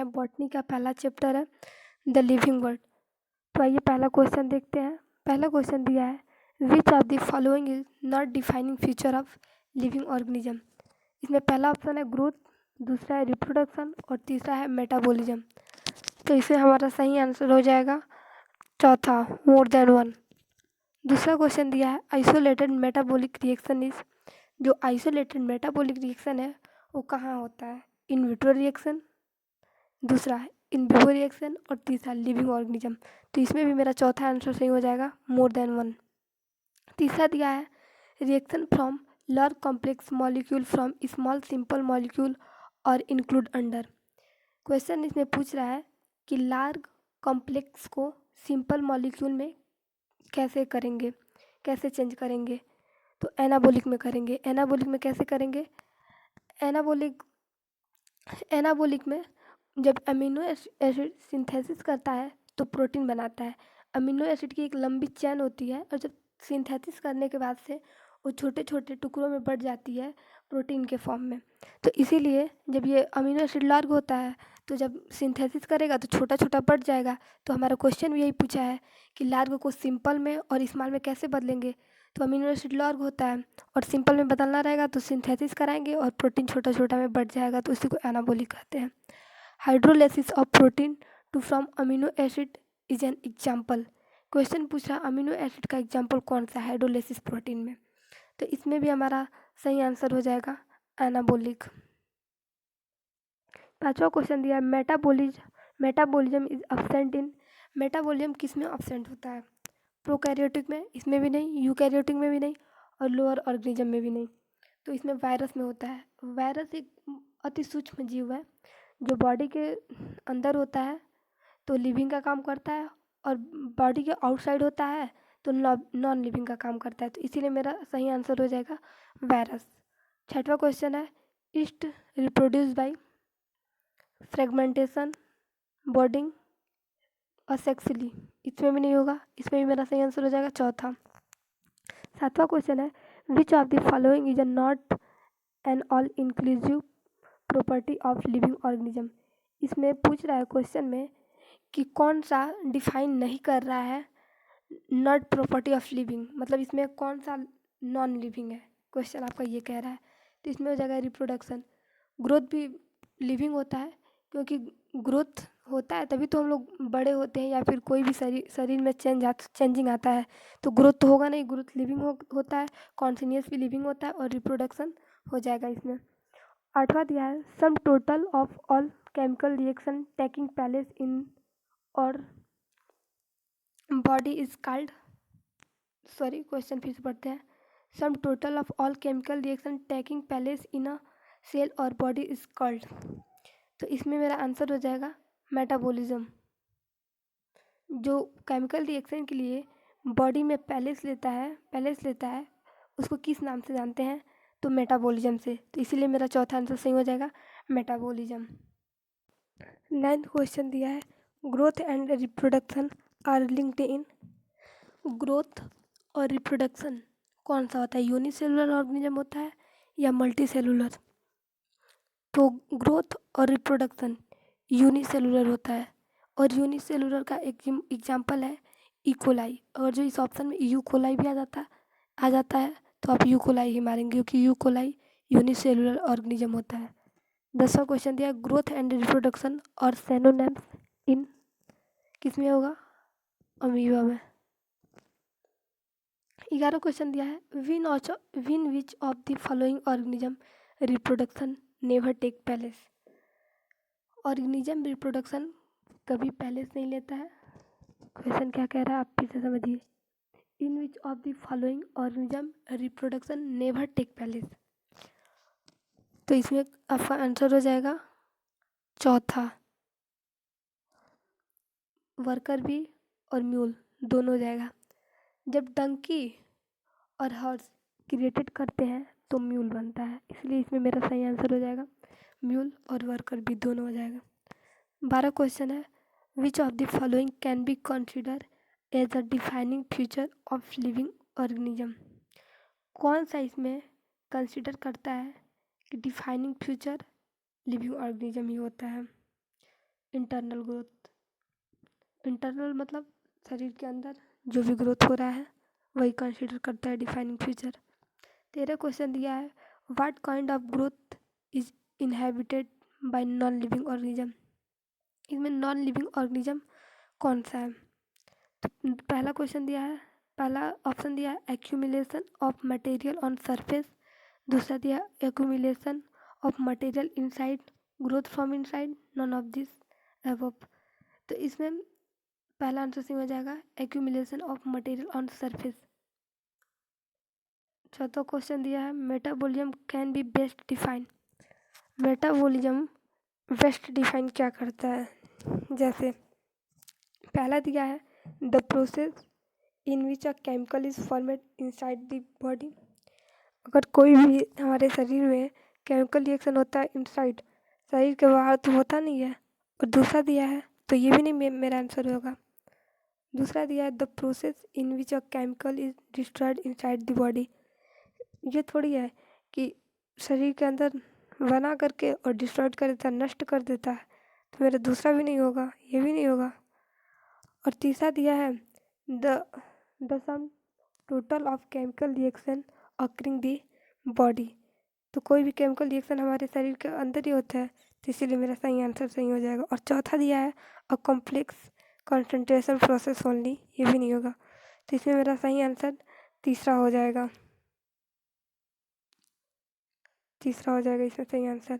Botany का पहला chapter है द लिविंग वर्ल्ड। तो आइए पहला क्वेश्चन देखते हैं। पहला क्वेश्चन दिया है which of the following is not defining feature of living organism. इसमें पहला ऑप्शन है ग्रोथ, दूसरा है रिप्रोडक्शन और तीसरा है मेटाबॉलिज्म। तो इसमें हमारा सही आंसर हो जाएगा चौथा, मोर देन वन। दूसरा क्वेश्चन दिया है आइसोलेटेड मेटाबॉलिक रिएक्शन इज। जो आइसोलेटेड मेटाबॉलिक रिएक्शन है वो कहाँ होता है? इन विट्रो रिएक्शन, दूसरा है इन विवो रिएक्शन और तीसरा लिविंग ऑर्गेनिज्म। तो इसमें भी मेरा चौथा आंसर सही हो जाएगा, मोर देन वन। तीसरा दिया है reaction from large complex molecule from small simple molecule और इंक्लूड अंडर। क्वेश्चन इसमें पूछ रहा है कि लार्ज कॉम्प्लेक्स को सिंपल मॉलिक्यूल में कैसे करेंगे, कैसे चेंज करेंगे? तो एनाबोलिक में करेंगे। एनाबोलिक में कैसे करेंगे? एनाबोलिक में जब अमीनो एसिड सिंथेसिस करता है तो प्रोटीन बनाता है। अमीनो एसिड की एक लंबी चेन होती है और जब सिंथेसिस करने के बाद से वो छोटे छोटे टुकड़ों में बढ़ जाती है प्रोटीन के फॉर्म में। तो इसीलिए जब ये अमीनो एसिड लार्ज होता है तो जब सिंथेसिस करेगा तो छोटा छोटा बढ़ जाएगा। तो हमारा क्वेश्चन भी यही पूछा है कि लार्ज को सिंपल में और स्मॉल में कैसे बदलेंगे। तो अमीनो एसिड लार्ज होता है और सिंपल में बदलना रहेगा तो सिंथेसिस कराएंगे और प्रोटीन छोटा छोटा में बढ़ जाएगा, तो उसी को एनाबोलिक कहते हैं। Hydrolysis of protein to from amino acid is an example. Question पूछा अमीनो एसिड का एग्जाम्पल कौन सा है हाइड्रोलाइसिस प्रोटीन में। तो इसमें भी हमारा सही आंसर हो जाएगा एनाबोलिक। पांचवा क्वेश्चन दिया है metabolism is absent in. Metabolism किस में अब्सेंट होता है? प्रोकैरियोटिक में, इसमें भी नहीं, यूकैरियोटिक में भी नहीं और लोअर ऑर्गेनिज्म में भी नहीं। तो इसमें वायरस में होता है। वायरस एक अति सूक्ष्म जीव है जो बॉडी के अंदर होता है तो लिविंग का काम करता है और बॉडी के आउटसाइड होता है तो नॉन लिविंग का काम करता है। तो इसीलिए मेरा सही आंसर हो जाएगा वायरस। छठवां क्वेश्चन है east reproduce by fragmentation, bonding और सेक्सुअली। इसमें भी नहीं होगा, इसमें भी मेरा सही आंसर हो जाएगा चौथा। सातवां क्वेश्चन है which of the following is not an all inclusive property of living organism. इसमें पूछ रहा है क्वेश्चन में कि कौन सा डिफाइन नहीं कर रहा है नॉट प्रॉपर्टी ऑफ लिविंग, मतलब इसमें कौन सा नॉन लिविंग है, क्वेश्चन आपका ये कह रहा है। तो इसमें हो जाएगा रिप्रोडक्शन। ग्रोथ भी लिविंग होता है क्योंकि ग्रोथ होता है तभी तो हम लोग बड़े होते हैं या फिर कोई भी शरीर में चेंजिंग आता है। तो ग्रोथ तो होगा नहीं, ग्रोथ लिविंग होता है, कॉन्टिन्यूस भी लिविंग होता है और रिप्रोडक्शन हो जाएगा इसमें। आठवां दिया है sum total of all chemical reaction taking place in our body is called. Sorry, question फिर से पढ़ते हैं। Sum total of all chemical reaction taking place in a cell or body is called. तो इसमें मेरा आंसर हो जाएगा metabolism. जो केमिकल रिएक्शन के लिए बॉडी में पैलेस लेता है उसको किस नाम से जानते हैं? तो मेटाबॉलिज्म से। तो इसीलिए मेरा चौथा आंसर सही हो जाएगा मेटाबॉलिज्म। 9th क्वेश्चन दिया है growth and reproduction are linked in. Growth और रिप्रोडक्शन कौन सा होता है? यूनिसेलुलर ऑर्गेनिज्म होता है या मल्टी सेलुलर? तो ग्रोथ और रिप्रोडक्शन यूनिसेलुलर होता है और यूनिसेलुलर का एक एग्जाम्पल है इकोलाई। और जो इस ऑप्शन में यूकोलाई भी आ जाता है तो आप यूकोलाई ही मारेंगे क्योंकि यूकोलाई यूनिसेलुलर ऑर्गेनिज्म होता है। 10वां क्वेश्चन दिया ग्रोथ एंड रिप्रोडक्शन और सिनोनिम्स इन किस में होगा? अमीबा में। 11वां क्वेश्चन दिया है in which of the following organism reproduction never take place. Organism reproduction कभी प्लेस नहीं लेता है। क्वेश्चन क्या कह रहा है आप फिर से समझिए। In which of the following organism reproduction never take place. तो इसमें आपका आंसर हो जाएगा चौथा, वर्कर बी और म्यूल दोनों हो जाएगा। जब डंकी और हॉर्स क्रिएटेड करते हैं तो म्यूल बनता है, इसलिए इसमें मेरा सही आंसर हो जाएगा म्यूल और वर्कर भी दोनों हो जाएगा। 12 क्वेश्चन है which of the following can be consider as a defining feature of living organism. कौन सा इसमें कंसिडर करता है कि डिफाइनिंग फीचर लिविंग ऑर्गेनिज्म ही होता है? Internal growth. इंटरनल मतलब शरीर के अंदर जो भी ग्रोथ हो रहा है वही कंसिडर करता है डिफाइनिंग फीचर। तेरा क्वेश्चन दिया है what kind of growth is inhabited bye non living organism. इसमें नॉन लिविंग ऑर्गेनिज्म कौन सा है? तो पहला क्वेश्चन दिया है, पहला ऑप्शन दिया है accumulation of material on surface, दूसरा दिया है accumulation of material inside, growth from inside, none of this above. तो इसमें पहला आंसर सही हो जाएगा accumulation of material on surface. चौथा क्वेश्चन दिया है metabolism can be best define. Metabolism best define क्या करता है? जैसे पहला दिया है the process in which a chemical is formed inside the body. अगर कोई भी हमारे शरीर में केमिकल रिएक्शन होता है इनसाइड, शरीर के बाहर तो होता नहीं है। और दूसरा दिया है, तो ये भी नहीं मेरा आंसर होगा। दूसरा दिया है the process in which a chemical is destroyed inside the body. ये थोड़ी है कि शरीर के अंदर बना करके और डिस्ट्रॉयड कर देता है, नष्ट कर देता है। तो मेरा दूसरा भी नहीं होगा, ये भी नहीं होगा। और तीसरा दिया है the some total of chemical reaction occurring the body. तो कोई भी केमिकल रिएक्शन हमारे शरीर के अंदर ही होता है, तो इसीलिए मेरा सही आंसर सही हो जाएगा। और चौथा दिया है a complex concentration process only, ये भी नहीं होगा। तो इसमें मेरा सही आंसर तीसरा हो जाएगा, तीसरा हो जाएगा इसमें सही आंसर।